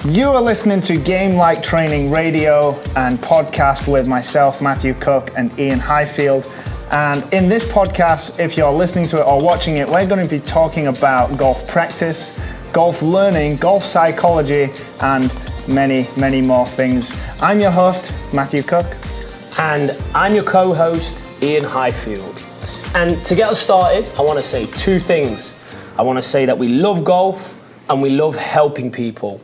You are listening to Game Like Training Radio and podcast with myself, Matthew Cook, and Iain Highfield. And in this podcast, if you're listening to it or watching it, we're going to be talking about golf practice, golf learning, golf psychology, and many, many more things. I'm your host, Matthew Cook. And I'm your co-host, Iain Highfield. And to get us started, I want to say two things. I want to say that we love golf and we love helping people.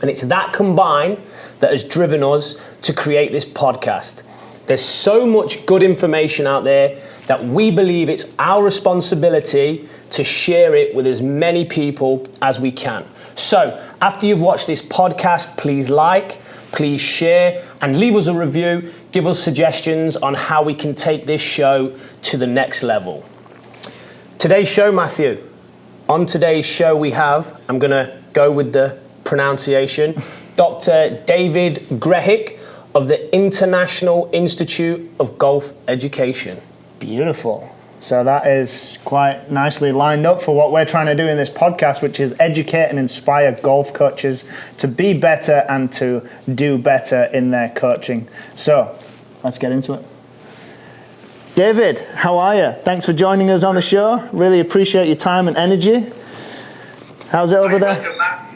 And it's that combined that has driven us to create this podcast. There's so much good information out there that we believe it's our responsibility to share it with as many people as we can. So after you've watched this podcast, please like, please share, and leave us a review. Give us suggestions on how we can take this show to the next level. Today's show, Matthew. On today's show we have, I'm going to go with the pronunciation, Dr. David Grecic of the International Institute of Golf Education. Beautiful. So that is quite nicely lined up for what we're trying to do in this podcast, which is educate and inspire golf coaches to be better and to do better in their coaching. So let's get into it. David, how are you? Thanks for joining us on the show. Really appreciate your time and energy. How's it over there? Welcome, Matt.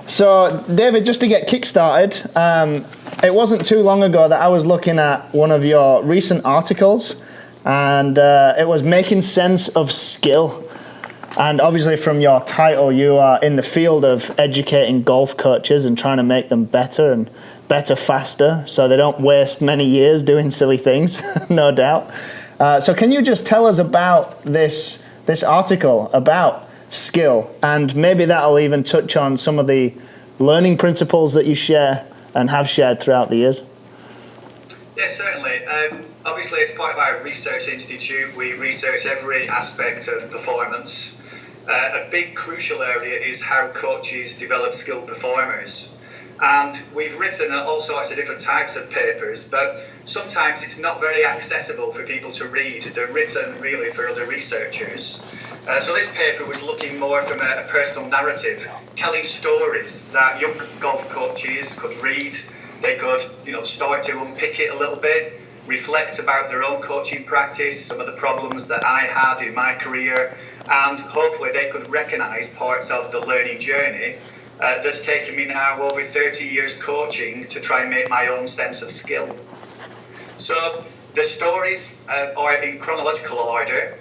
So, David, just to get kick-started, it wasn't too long ago that I was looking at one of your recent articles, and it was making sense of skill. And obviously from your title, you are in the field of educating golf coaches and trying to make them better and better faster so they don't waste many years doing silly things, no doubt. So can you just tell us about this article about skill, and maybe that'll even touch on some of the learning principles that you share and have shared throughout the years? Yes, certainly. Obviously, as part of our research institute, we research every aspect of performance. A big crucial area is how coaches develop skilled performers. And we've written all sorts of different types of papers, but sometimes it's not very accessible for people to read. They're written really for other researchers. So this paper was looking more from a personal narrative, telling stories that young golf coaches could read. They could, start to unpick it a little bit, reflect about their own coaching practice, some of the problems that I had in my career, and hopefully they could recognise parts of the learning journey that's taken me now over 30 years coaching to try and make my own sense of skill. So the stories are in chronological order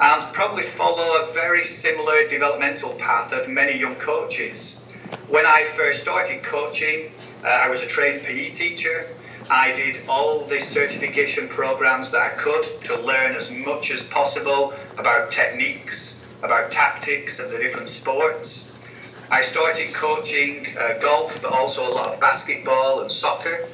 and probably follow a very similar developmental path of many young coaches. When I first started coaching, I was a trained PE teacher. I did all the certification programs that I could to learn as much as possible about techniques, about tactics of the different sports. I started coaching golf, but also a lot of basketball and soccer.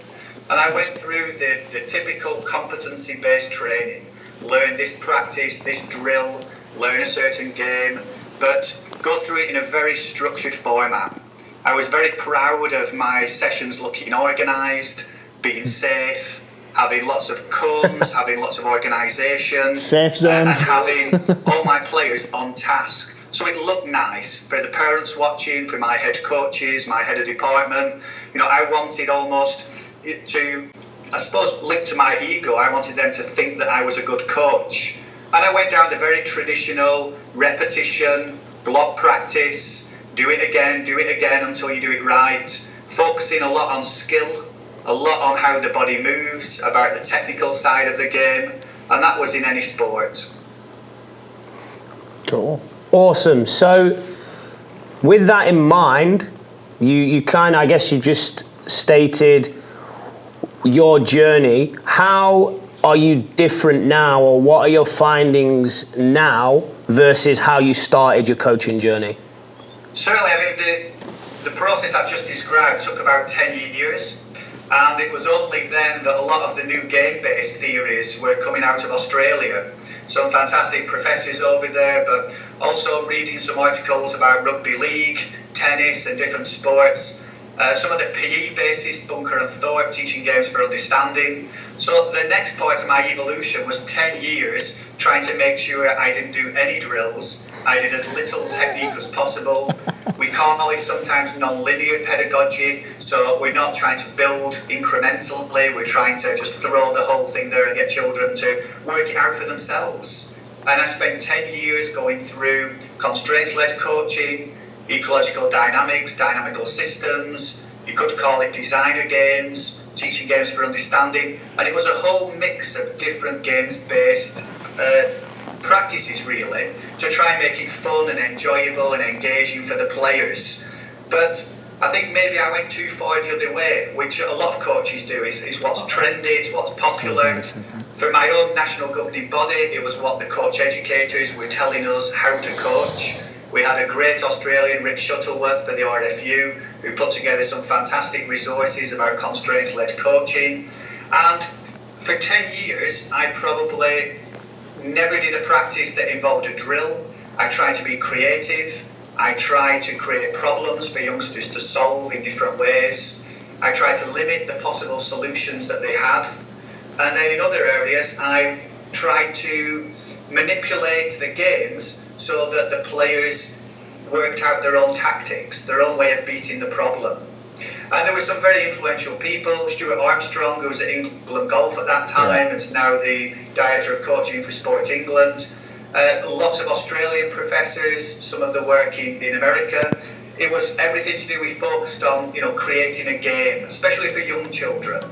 And I went through the typical competency-based training. Learn this practice, this drill, learn a certain game, but go through it in a very structured format. I was very proud of my sessions looking organised, being safe, having lots of cones, having lots of organisation, safe zones, and having all my players on task. So it looked nice for the parents watching, for my head coaches, my head of department. I wanted almost to, I suppose, linked to my ego, I wanted them to think that I was a good coach. And I went down the very traditional repetition, block practice, do it again until you do it right, focusing a lot on skill, a lot on how the body moves, about the technical side of the game, and that was in any sport. Cool. Awesome. So with that in mind, you just stated your journey. How are you different now, or what are your findings now versus how you started your coaching journey? Certainly, the process I've just described took about 10 years, and it was only then that a lot of the new game-based theories were coming out of Australia. Some fantastic professors over there, but also reading some articles about rugby league, tennis and different sports. Some of the PE basis, Bunker and Thorpe, teaching games for understanding. So the next part of my evolution was 10 years trying to make sure I didn't do any drills. I did as little technique as possible. We call call it sometimes non-linear pedagogy. So we're not trying to build incrementally, we're trying to just throw the whole thing there and get children to work it out for themselves. And I spent 10 years going through constraints-led coaching, ecological dynamics, dynamical systems, you could call it designer games, teaching games for understanding, and it was a whole mix of different games-based practices really, to try and make it fun and enjoyable and engaging for the players. But I think maybe I went too far the other way, which a lot of coaches do, is what's trendy, it's what's popular. For my own national governing body, it was what the coach educators were telling us how to coach. We had a great Australian, Rick Shuttleworth, for the RFU, who put together some fantastic resources about constraints-led coaching. And for 10 years, I probably never did a practice that involved a drill. I tried to be creative. I tried to create problems for youngsters to solve in different ways. I tried to limit the possible solutions that they had. And then in other areas, I tried to manipulate the games so that the players worked out their own tactics, their own way of beating the problem. And there were some very influential people. Stuart Armstrong, who was at England Golf at that time, is now the Director of Coaching for Sport England. Lots of Australian professors, some of the work in America. It was everything to do with focused on, creating a game, especially for young children.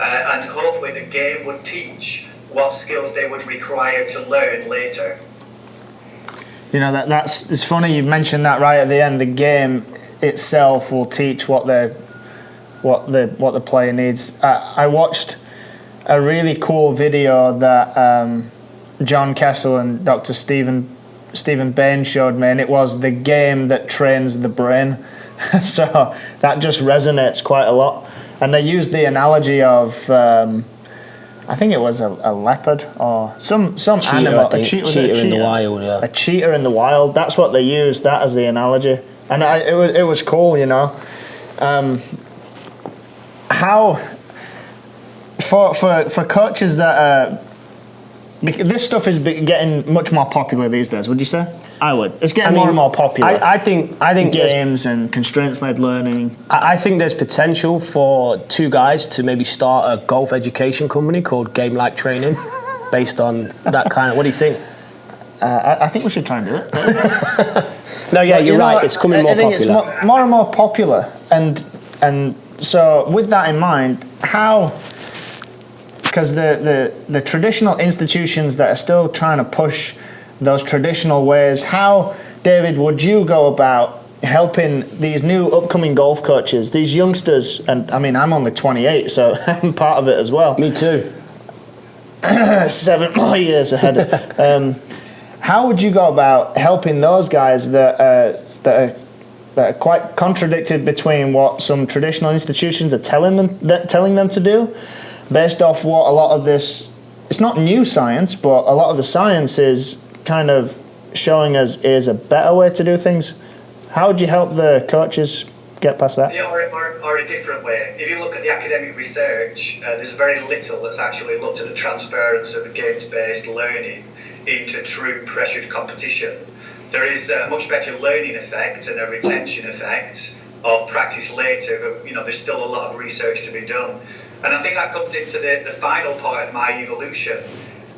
And hopefully the game would teach what skills they would require to learn later. That's it's funny you mentioned that right at the end. The game itself will teach what the player needs. I watched a really cool video that John Kessel and Dr. Stephen Bain showed me, and it was the game that trains the brain. So that just resonates quite a lot. And they used the analogy of I think it was a leopard or some cheetah, animal. A cheetah in the wild, yeah. A cheetah in the wild. That's what they used. That as the analogy, and it was cool, How for coaches that this stuff is getting much more popular these days. Would you say? I would. It's getting more and more popular. I think games and constraints-led learning. I think there's potential for two guys to maybe start a golf education company called Game Like Training, based on that kind of. What do you think? I think we should try and do it. No, yeah, you're right. It's coming more popular. It's more and more popular, and so with that in mind, how? Because the traditional institutions that are still trying to push those traditional ways, how, David, would you go about helping these new upcoming golf coaches, these youngsters? And I'm only 28, so I'm part of it as well. Me too. 7 more years ahead. How would you go about helping those guys that are quite contradicted between what some traditional institutions are telling them to do, based off what a lot of this, it's not new science, but a lot of the science is kind of showing us is a better way to do things? How would you help the coaches get past that? Yeah, or a different way. If you look at the academic research, there's very little that's actually looked at the transference of games-based learning into true pressured competition. There is a much better learning effect and a retention effect of practice later, but there's still a lot of research to be done. And I think that comes into the final part of my evolution.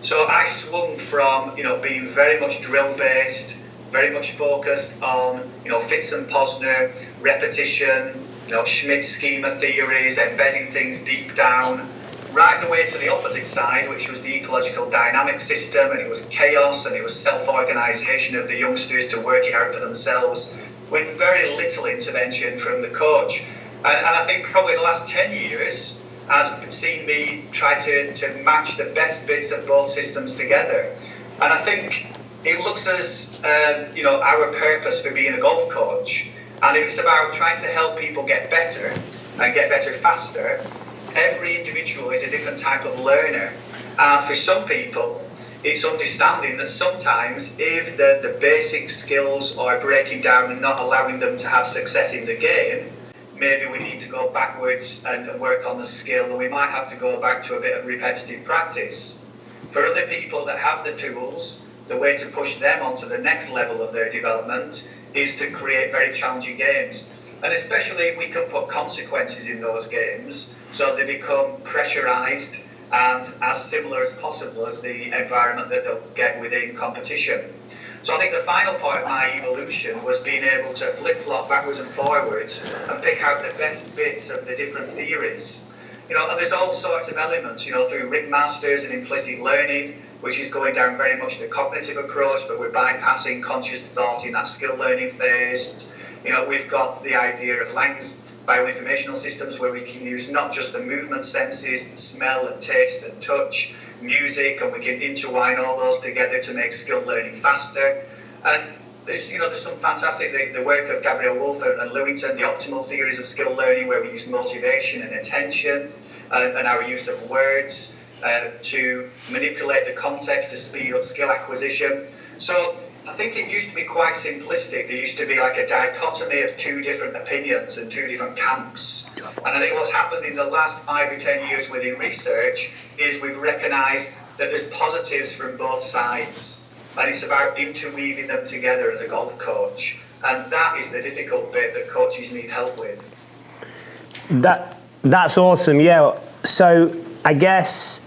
So I swung from, being very much drill-based, very much focused on, Fitz and Posner, repetition, Schmidt's schema theories, embedding things deep down, right the way to the opposite side, which was the ecological dynamic system, and it was chaos, and it was self-organisation of the youngsters to work it out for themselves, with very little intervention from the coach. And I think probably the last 10 years has seen me try to match the best bits of both systems together. And I think it looks as, our purpose for being a golf coach, and it's about trying to help people get better and get better faster. Every individual is a different type of learner. And for some people, it's understanding that sometimes if the basic skills are breaking down and not allowing them to have success in the game, maybe we need to go backwards and work on the skill, and we might have to go back to a bit of repetitive practice. For other people that have the tools, the way to push them onto the next level of their development is to create very challenging games. And especially if we can put consequences in those games so they become pressurized and as similar as possible as the environment that they'll get within competition. So I think the final point of my evolution was being able to flip-flop backwards and forwards and pick out the best bits of the different theories. And there's all sorts of elements, through ring masters and implicit learning, which is going down very much the cognitive approach, but we're bypassing conscious thought in that skill learning phase. We've got the idea of Lang's bioinformational systems, where we can use not just the movement senses, smell and taste and touch, music, and we can intertwine all those together to make skill learning faster. And there's some fantastic, the work of Gabriel Wolfe and Lewington, the optimal theories of skill learning, where we use motivation and attention and our use of words to manipulate the context to speed up skill acquisition. So I think it used to be quite simplistic. There used to be like a dichotomy of two different opinions and two different camps. And I think what's happened in the last 5 or 10 years within research is we've recognised that there's positives from both sides. And it's about interweaving them together as a golf coach. And that is the difficult bit that coaches need help with. That's awesome, yeah. So I guess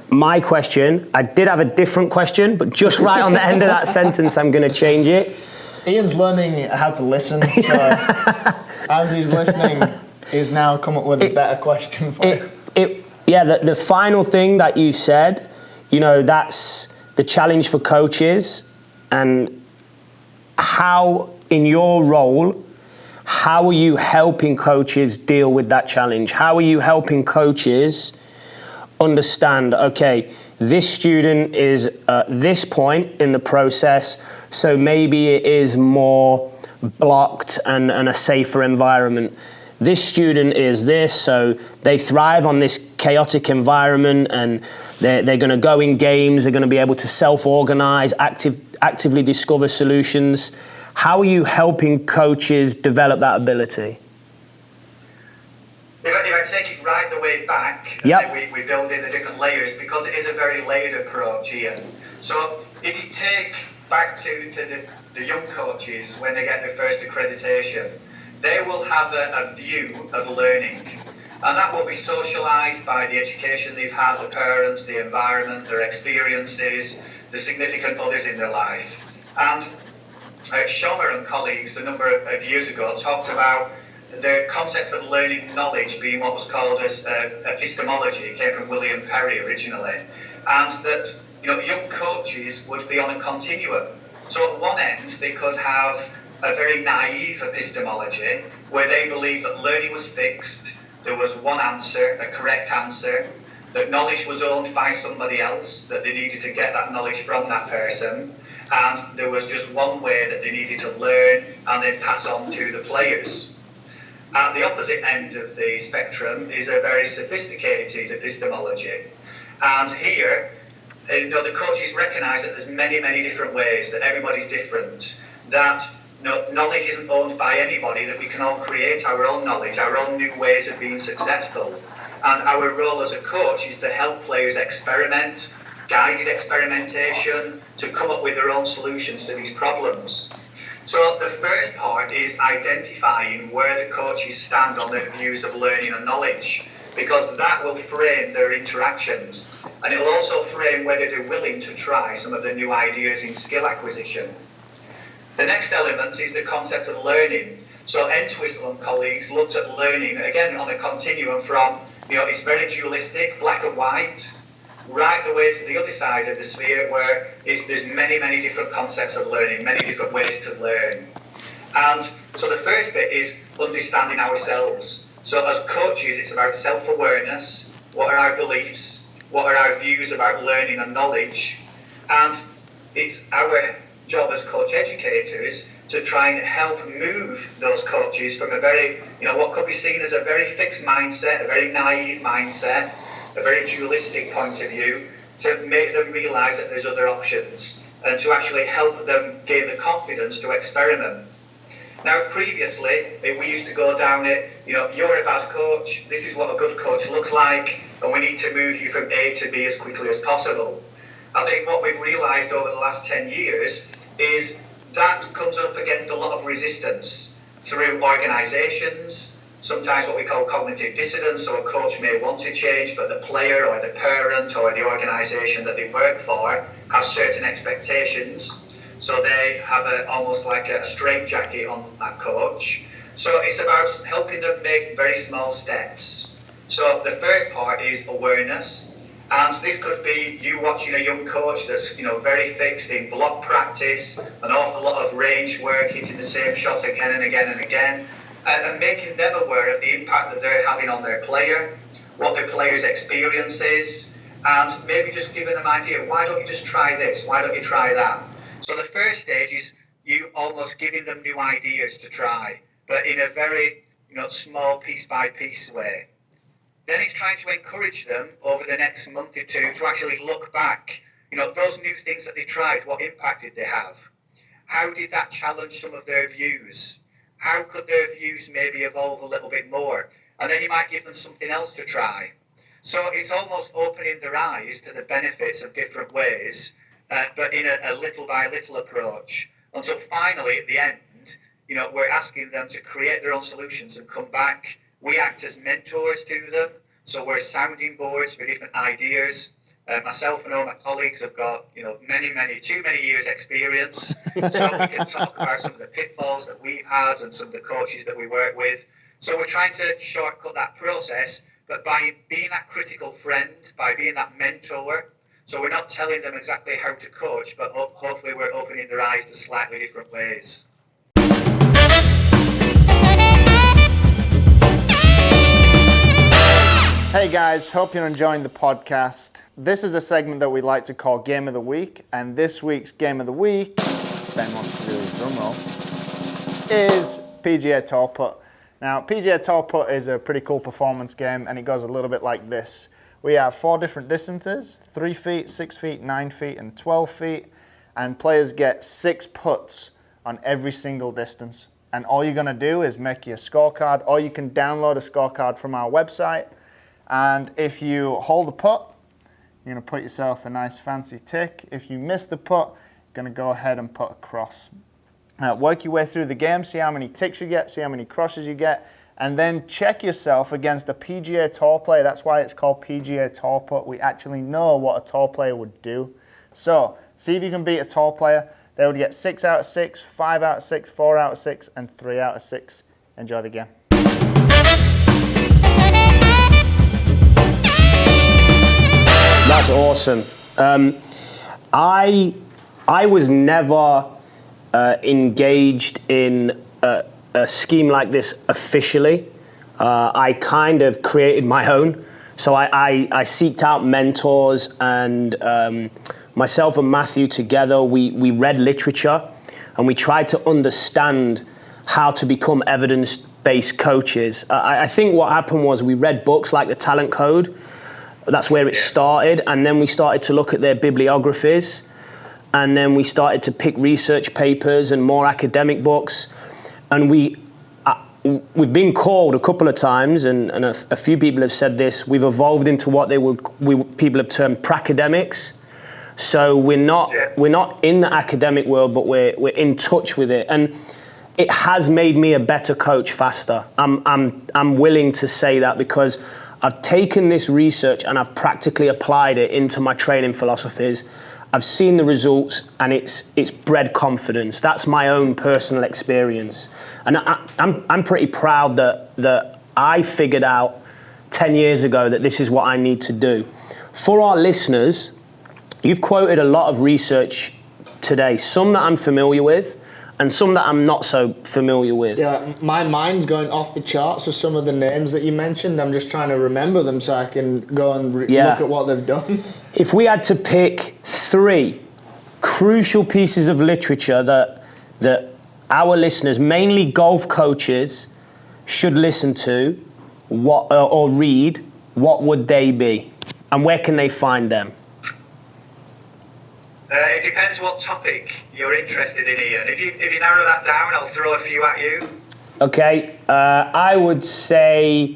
my question, I did have a different question, but just right on the end of that sentence, I'm going to change it. Ian's learning how to listen, so as he's listening, he's now come up with a better question for you. The final thing that you said, that's the challenge for coaches, and how, in your role, how are you helping coaches deal with that challenge? How are you helping coaches understand, okay, this student is at this point in the process, so maybe it is more blocked and a safer environment. This student is this, so they thrive on this chaotic environment, and they're going to go in games, they're going to be able to self-organize, actively discover solutions. How are you helping coaches develop that ability? If I take it right the way back, yep. And we build in the different layers, because it is a very layered approach, Iain. So if you take back to the young coaches when they get their first accreditation, they will have a view of learning. And that will be socialised by the education they've had, the parents, the environment, their experiences, the significant others in their life. And Schomer and colleagues a number of years ago talked about the concept of learning knowledge being what was called as epistemology. It came from William Perry originally. And that young coaches would be on a continuum. So at one end, they could have a very naive epistemology where they believed that learning was fixed, there was one answer, a correct answer, that knowledge was owned by somebody else, that they needed to get that knowledge from that person, and there was just one way that they needed to learn and then pass on to the players. At the opposite end of the spectrum is a very sophisticated epistemology. And here, the coaches recognise that there's many, many different ways, that everybody's different, that knowledge isn't owned by anybody, that we can all create our own knowledge, our own new ways of being successful. And our role as a coach is to help players experiment, guided experimentation, to come up with their own solutions to these problems. So the first part is identifying where the coaches stand on their views of learning and knowledge, because that will frame their interactions. And it will also frame whether they're willing to try some of the new ideas in skill acquisition. The next element is the concept of learning. So Entwistle and colleagues looked at learning, again, on a continuum from, it's very dualistic, black and white, right the way to the other side of the sphere where there's many, many different concepts of learning, many different ways to learn. And so the first bit is understanding ourselves. So as coaches, it's about self-awareness. What are our beliefs? What are our views about learning and knowledge? And it's our job as coach educators to try and help move those coaches from a very, what could be seen as a very fixed mindset, a very naive mindset, a very dualistic point of view, to make them realise that there's other options and to actually help them gain the confidence to experiment. Now, previously, we used to go down it, you're a bad coach, this is what a good coach looks like, and we need to move you from A to B as quickly as possible. I think what we've realised over the last 10 years is that comes up against a lot of resistance through organisations, sometimes what we call cognitive dissonance, so a coach may want to change, but the player or the parent or the organisation that they work for have certain expectations. So they have almost like a straitjacket on that coach. So it's about helping them make very small steps. So the first part is awareness. And this could be you watching a young coach that's very fixed in block practice, an awful lot of range work, hitting the same shot again and again and again, and making them aware of the impact that they're having on their player, what the player's experience is, and maybe just giving them an idea, why don't you just try this, why don't you try that? So the first stage is you almost giving them new ideas to try, but in a very small piece by piece way. Then he's trying to encourage them over the next month or two to actually look back. Those new things that they tried, what impact did they have? How did that challenge some of their views? How could their views maybe evolve a little bit more? And then you might give them something else to try. So it's almost opening their eyes to the benefits of different ways, but in a little by little approach. Until finally, at the end, we're asking them to create their own solutions and come back. We act as mentors to them, so we're sounding boards for different ideas. Myself and all my colleagues have got, too many years experience. So we can talk about some of the pitfalls that we've had and some of the coaches that we work with. So we're trying to shortcut that process, but by being that critical friend, by being that mentor. So we're not telling them exactly how to coach, but hopefully we're opening their eyes to slightly different ways. Hey guys, hope you're enjoying the podcast. This is a segment that we like to call Game of the Week, and this week's Game of the Week, Ben wants to do his drum roll, is PGA Tour Putt. Now, PGA Tour Putt is a pretty cool performance game, and it goes a little bit like this. We have 4 different distances, 3 feet, 6 feet, 9 feet, and 12 feet, and players get 6 putts on every single distance. And all you're gonna do is make your scorecard, or you can download a scorecard from our website. And if you hold the putt, you're going to put yourself a nice fancy tick. If you miss the putt, you're going to go ahead and put a cross. Work your way through the game, see how many ticks you get, see how many crosses you get, and then check yourself against a PGA Tour player. That's why it's called PGA Tour Putt. We actually know what a tour player would do. So, see if you can beat a tour player. They would get 6 out of 6, 5 out of 6, 4 out of 6, and 3 out of 6. Enjoy the game. That's awesome. I was never engaged in a scheme like this officially. I kind of created my own. So I seeked out mentors, and myself and Matthew together, we read literature and we tried to understand how to become evidence-based coaches. I think what happened was we read books like The Talent Code. That's where it started, and then we started to look at their bibliographies, and then we started to pick research papers and more academic books, and we've been called a couple of times, and a few people have said this, we've evolved into what people have termed pracademics. So we're not in the academic world, but we're in touch with it, and it has made me a better coach faster. I'm willing to say that, because I've taken this research and I've practically applied it into my training philosophies. I've seen the results, and it's bred confidence. That's my own personal experience. And I'm pretty proud that I figured out 10 years ago that this is what I need to do. For our listeners, you've quoted a lot of research today, some that I'm familiar with, and some that I'm not so familiar with. Yeah, my mind's going off the charts with some of the names that you mentioned. I'm just trying to remember them so I can go and look at what they've done. If we had to pick 3 crucial pieces of literature that our listeners, mainly golf coaches, should listen to or read, what would they be? And where can they find them? It depends what topic you're interested in, Iain. If you narrow that down, I'll throw a few at you. Okay, I would say,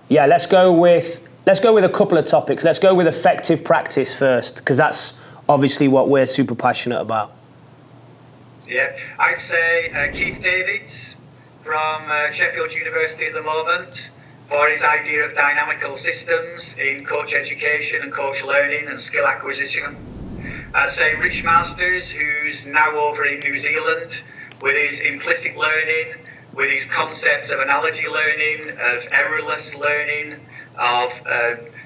let's go with a couple of topics. Let's go with effective practice first, because that's obviously what we're super passionate about. Yeah, I'd say Keith Davids from Sheffield University at the moment for his idea of dynamical systems in coach education and coach learning and skill acquisition. I'd say Rich Masters, who's now over in New Zealand with his implicit learning, with his concepts of analogy learning, of errorless learning, of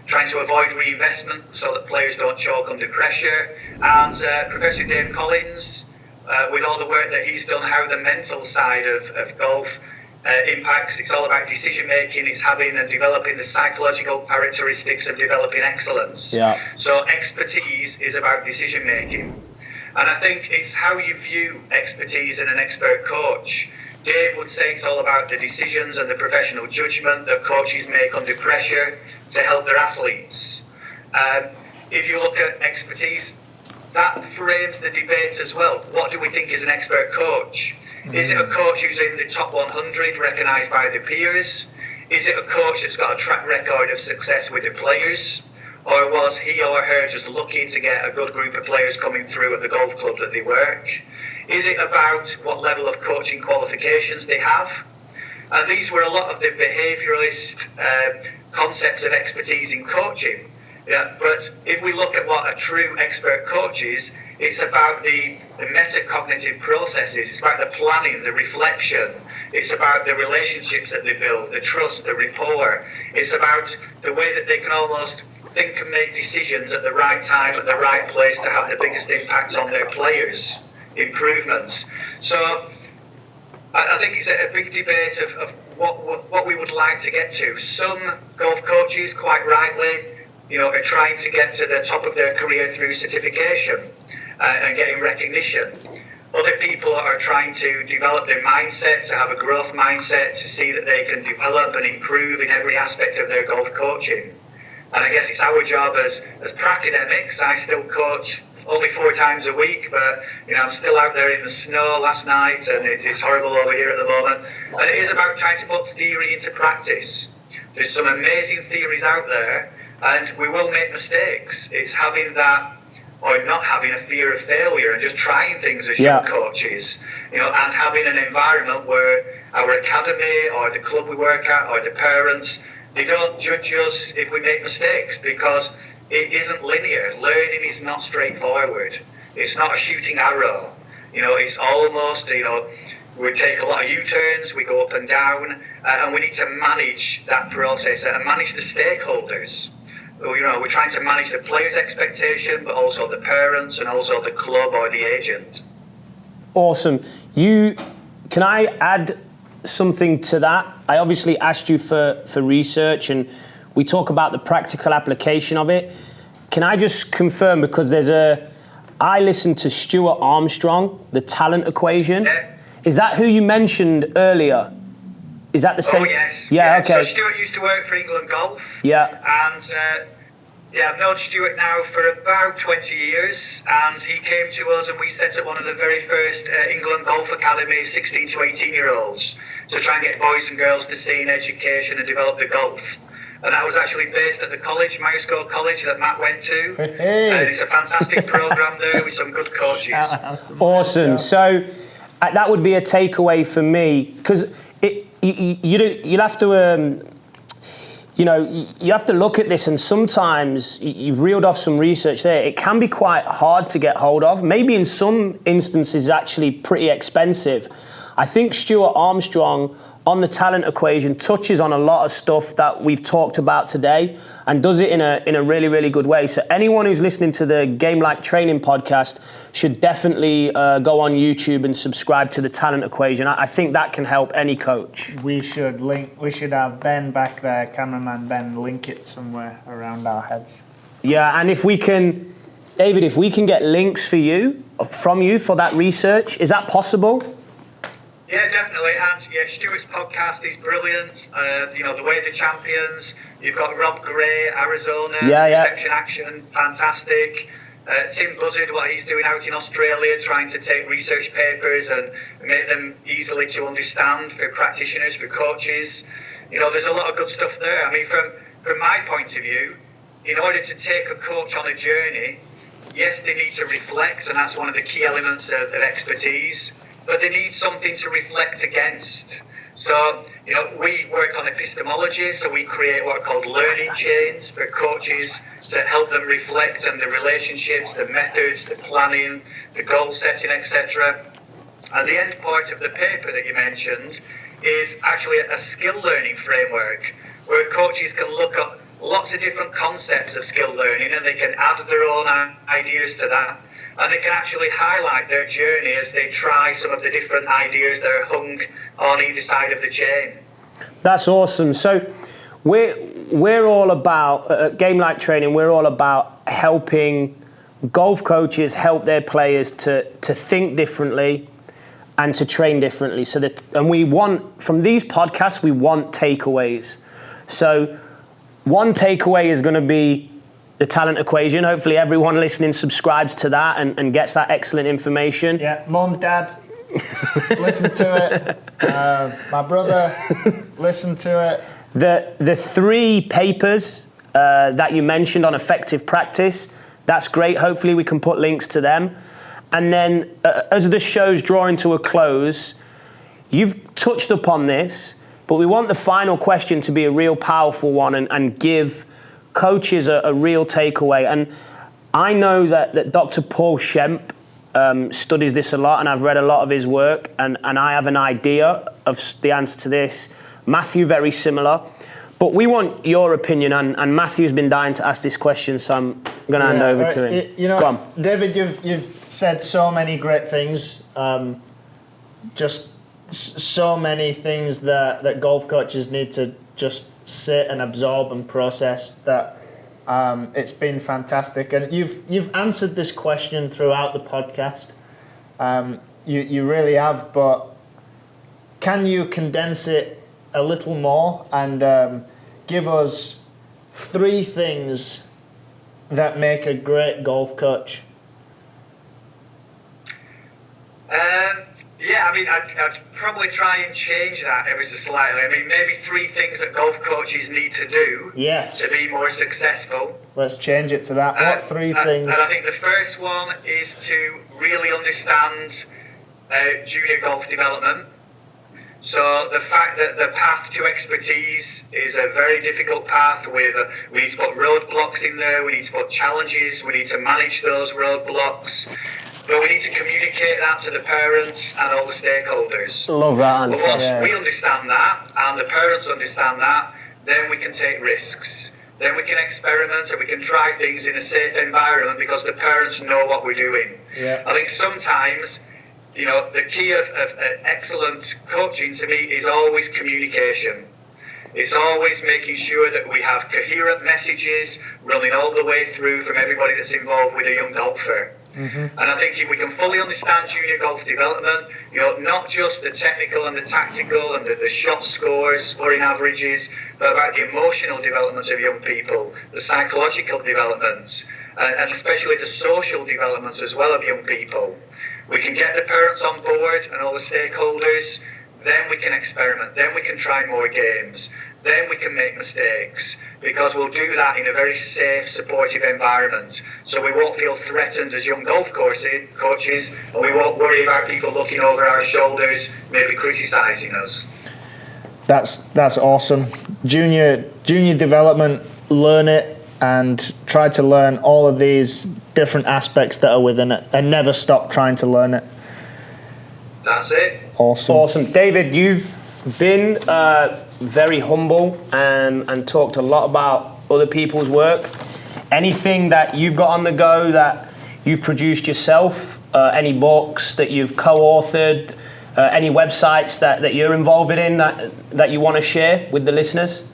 trying to avoid reinvestment so that players don't choke under pressure. And Professor Dave Collins, with all the work that he's done, how the mental side of golf impacts. It's all about decision making. It's having and developing the psychological characteristics of developing excellence. Yeah. So expertise is about decision making. And I think it's how you view expertise in an expert coach. Dave would say it's all about the decisions and the professional judgment that coaches make under pressure to help their athletes. If you look at expertise, that frames the debate as well. What do we think is an expert coach? Is it a coach who's in the top 100, recognised by the peers? Is it a coach that's got a track record of success with the players? Or was he or her just lucky to get a good group of players coming through at the golf club that they work? Is it about what level of coaching qualifications they have? And these were a lot of the behaviouralist concepts of expertise in coaching. Yeah, but if we look at what a true expert coach is, it's about the metacognitive processes. It's about the planning, the reflection. It's about the relationships that they build, the trust, the rapport. It's about the way that they can almost think and make decisions at the right time, at the right place to have the biggest impact on their players, improvements. So I think it's a big debate of what we would like to get to. Some golf coaches, quite rightly, are trying to get to the top of their career through certification and getting recognition. Other people are trying to develop their mindset, to have a growth mindset, to see that they can develop and improve in every aspect of their golf coaching. And I guess it's our job as pra-academics. I still coach only 4 times a week, but I'm still out there in the snow last night, and it's horrible over here at the moment. And it is about trying to put theory into practice. There's some amazing theories out there, and we will make mistakes. It's having that, or not having a fear of failure, and just trying things as young coaches, and having an environment where our academy or the club we work at or the parents, they don't judge us if we make mistakes, because it isn't linear. Learning is not straightforward. It's not a shooting arrow. It's almost, we take a lot of U-turns, we go up and down, and we need to manage that process and manage the stakeholders. We're trying to manage the player's expectation, but also the parents and also the club or the agent. Awesome. Can I add something to that? I obviously asked you for research, and we talk about the practical application of it. Can I just confirm, because I listened to Stuart Armstrong, the talent equation. Yeah. Is that who you mentioned earlier? Is that the same? Oh, yes. Yeah, okay. So Stuart used to work for England Golf. Yeah. And I've known Stuart now for about 20 years, and he came to us and we set up one of the very first England Golf Academy 16 to 18-year-olds to try and get boys and girls to stay in education and develop the golf. And that was actually based at the college, Myerscough College, that Matt went to. And it's a fantastic program there with some good coaches. Awesome. So that would be a takeaway for me, because you'll have to, you have to look at this, and sometimes you've reeled off some research there. It can be quite hard to get hold of. Maybe in some instances, actually pretty expensive. I think Stuart Armstrong on the talent equation touches on a lot of stuff that we've talked about today, and does it in a really, really good way. So anyone who's listening to the Game Like Training podcast should definitely go on YouTube and subscribe to the talent equation. I think that can help any coach. We should have Ben back there, cameraman Ben, link it somewhere around our heads. Yeah, and if we can, David, if we can get links from you for that research, is that possible? Yeah, definitely. And yeah, Stuart's podcast is brilliant. The Way of the Champions. You've got Rob Gray, Arizona, Reception Action, fantastic. Tim Buzzard, what he's doing out in Australia, trying to take research papers and make them easily to understand for practitioners, for coaches. There's a lot of good stuff there. I mean, from my point of view, in order to take a coach on a journey, yes, they need to reflect, and that's one of the key elements of expertise, but they need something to reflect against. So, we work on epistemology, so we create what are called learning chains for coaches to help them reflect on the relationships, the methods, the planning, the goal setting, etc. And the end part of the paper that you mentioned is actually a skill learning framework where coaches can look at lots of different concepts of skill learning and they can add their own ideas to that. And they can actually highlight their journey as they try some of the different ideas that are hung on either side of the chain. That's awesome. So we're all about, at Game Like Training, we're all about helping golf coaches help their players to think differently and to train differently. And we want, from these podcasts, we want takeaways. So one takeaway is going to be the talent equation. Hopefully everyone listening subscribes to that and gets that excellent information. Yeah, Mum, Dad, listen to it. My brother, listen to it. The 3 papers that you mentioned on effective practice, that's great. Hopefully we can put links to them. And then as the show's drawing to a close, you've touched upon this, but we want the final question to be a real powerful one and give coaches a real takeaway. And I know that Dr. Paul Shemp studies this a lot, and I've read a lot of his work, and I have an idea of the answer to this. Matthew, very similar. But we want your opinion, and Matthew's been dying to ask this question, so I'm going to hand over to him. Go on. David, you've said so many great things, just so many things that golf coaches need to just sit and absorb and process, that it's been fantastic. And you've answered this question throughout the podcast. You really have, but can you condense it a little more and give us 3 things that make a great golf coach? Yeah, I mean, I'd probably try and change that ever so slightly. I mean, maybe 3 things that golf coaches need to do to be more successful. Let's change it to that. What 3 things? And I think the first one is to really understand junior golf development. So the fact that the path to expertise is a very difficult path with, we need to put roadblocks in there, we need to put challenges, we need to manage those roadblocks. But we need to communicate that to the parents and all the stakeholders. Love that answer. But once we understand that and the parents understand that, then we can take risks. Then we can experiment and we can try things in a safe environment because the parents know what we're doing. Yeah. I think sometimes, the key of excellent coaching to me is always communication. It's always making sure that we have coherent messages running all the way through from everybody that's involved with a young golfer. Mm-hmm. And I think if we can fully understand junior golf development, not just the technical and the tactical and the shot scores, scoring averages, but about the emotional development of young people, the psychological development, and especially the social development as well of young people. We can get the parents on board and all the stakeholders, then we can experiment, then we can try more games, then we can make mistakes, because we'll do that in a very safe, supportive environment. So we won't feel threatened as young golf coaches, and we won't worry about people looking over our shoulders, maybe criticising us. That's awesome. Junior development, learn it and try to learn all of these different aspects that are within it, and never stop trying to learn it. That's it. Awesome. David, you've been very humble and talked a lot about other people's work. Anything that you've got on the go that you've produced yourself, any books that you've co-authored, any websites that you're involved in that you want to share with the listeners?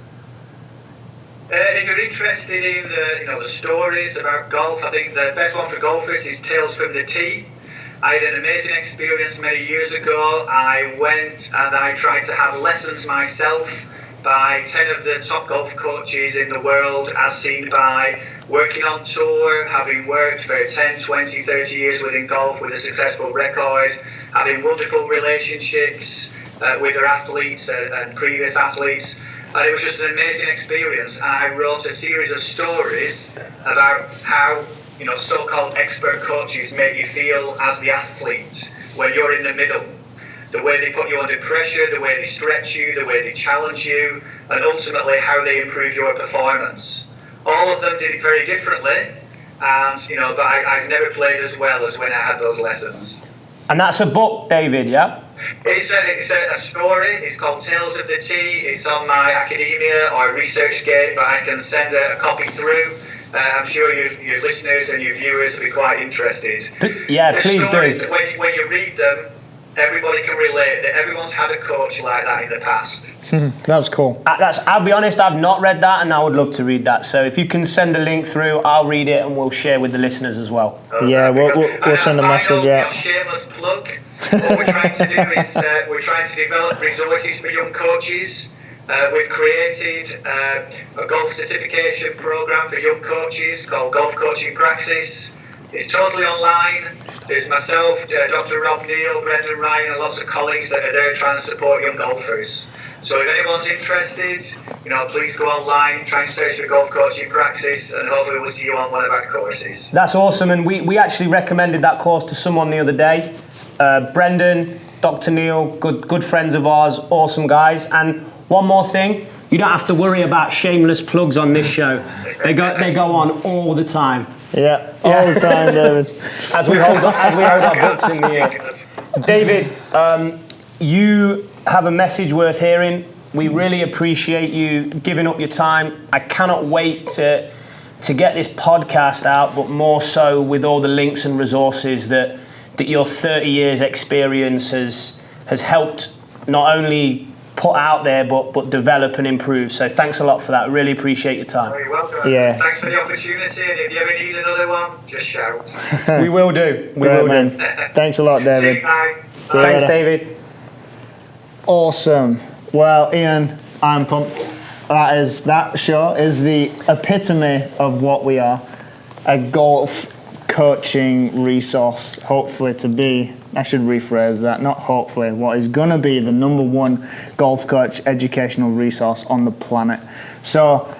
If you're interested in the stories about golf, I think the best one for golfers is Tales from the Tee. I had an amazing experience many years ago. I went and I tried to have lessons myself by 10 of the top golf coaches in the world, as seen by working on tour, having worked for 10, 20, 30 years within golf with a successful record, having wonderful relationships with their athletes and previous athletes. And it was just an amazing experience. And I wrote a series of stories about how so-called expert coaches make you feel as the athlete when you're in the middle. The way they put you under pressure, the way they stretch you, the way they challenge you, and ultimately how they improve your performance. All of them did it very differently, and but I've never played as well as when I had those lessons. And that's a book, David, yeah? It's a story. It's called Tales of the Tea. It's on my academia or ResearchGate, but I can send a copy through. I'm sure your listeners and your viewers will be quite interested. Yeah, the please stories do. That when you read them, everybody can relate. That everyone's had a coach like that in the past. That's cool. I'll be honest, I've not read that, and I would love to read that. So if you can send a link through, I'll read it, and we'll share with the listeners as well. Yeah, we'll send a message out. Shameless plug. What we're trying to do is we're trying to develop resources for young coaches. We've created a golf certification program for young coaches called Golf Coaching Praxis. It's totally online. There's myself, Dr. Rob Neal, Brendan Ryan, and lots of colleagues that are there trying to support young golfers. So if anyone's interested, please go online, try and search for Golf Coaching Praxis, and hopefully we'll see you on one of our courses. That's awesome, and we actually recommended that course to someone the other day. Brendan, Dr. Neal, good friends of ours, awesome guys. And one more thing, you don't have to worry about shameless plugs on this show. They go on all the time. Yeah, all the time, David. As we hold our books in the air. David, you have a message worth hearing. We really appreciate you giving up your time. I cannot wait to get this podcast out, but more so with all the links and resources that your 30 years experience has helped not only put out there, but develop and improve. So thanks a lot for that. Really appreciate your time. Oh, you're welcome. Yeah. Thanks for the opportunity, and if you ever need another one, just shout. We will do. We Great, will man. do. Thanks a lot, See you, David. bye. See you Thanks, later. David. Awesome. Well, Iain, I'm pumped. That show is the epitome of what we are. A golf coaching resource, hopefully to be, I should rephrase that, not hopefully, what is going to be the #1 golf coach educational resource on the planet. So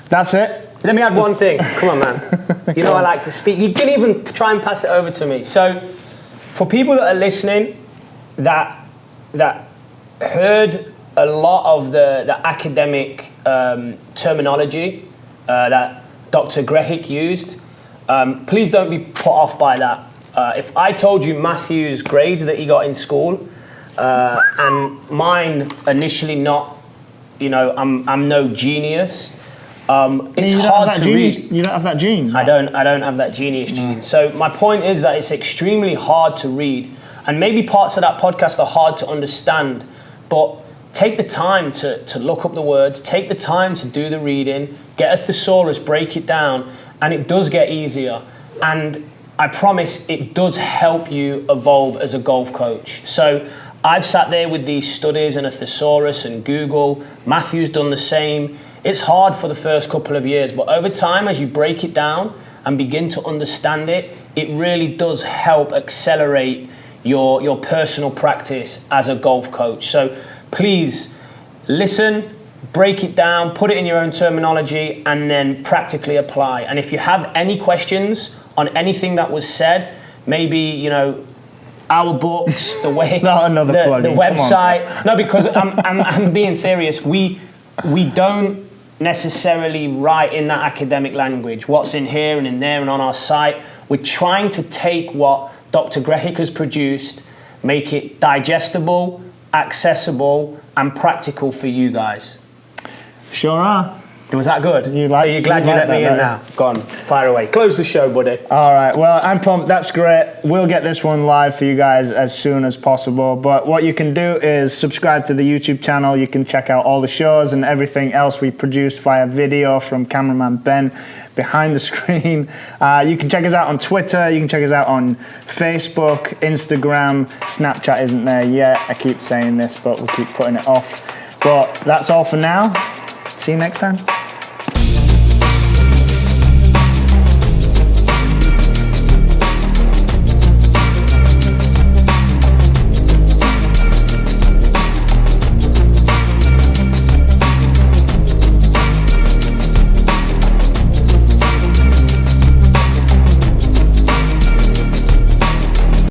that's it. Let me add one thing. Come on, man. You know I like to speak. You can even try and pass it over to me. So for people that are listening that heard a lot of the academic terminology that Dr. Grecic used, please don't be put off by that. If I told you Matthew's grades that he got in school, and mine initially not, I'm no genius. It's hard to read. You don't have that gene. I don't have that genius gene. So my point is that it's extremely hard to read, and maybe parts of that podcast are hard to understand, but take the time to look up the words, take the time to do the reading, get a thesaurus, break it down, and it does get easier. And I promise it does help you evolve as a golf coach. So I've sat there with these studies and a thesaurus and Google. Matthew's done the same. It's hard for the first couple of years, but over time, as you break it down and begin to understand it, it really does help accelerate your personal practice as a golf coach. So please listen, break it down, put it in your own terminology, and then practically apply. And if you have any questions on anything that was said, maybe, our books, the way, Not another the plug-in. website. No, because I'm being serious. We don't necessarily write in that academic language. What's in here and in there and on our site. We're trying to take what Dr. Grecic has produced, make it digestible, accessible, and practical for you guys. Sure are. Was that good? Are you glad you let me in now? Go on, fire away. Close the show, buddy. All right, well, I'm pumped. That's great. We'll get this one live for you guys as soon as possible. But what you can do is subscribe to the YouTube channel. You can check out all the shows and everything else we produce via video from cameraman Ben behind the screen. You can check us out on Twitter. You can check us out on Facebook, Instagram. Snapchat isn't there yet. I keep saying this, but we'll keep putting it off. But that's all for now. See you next time.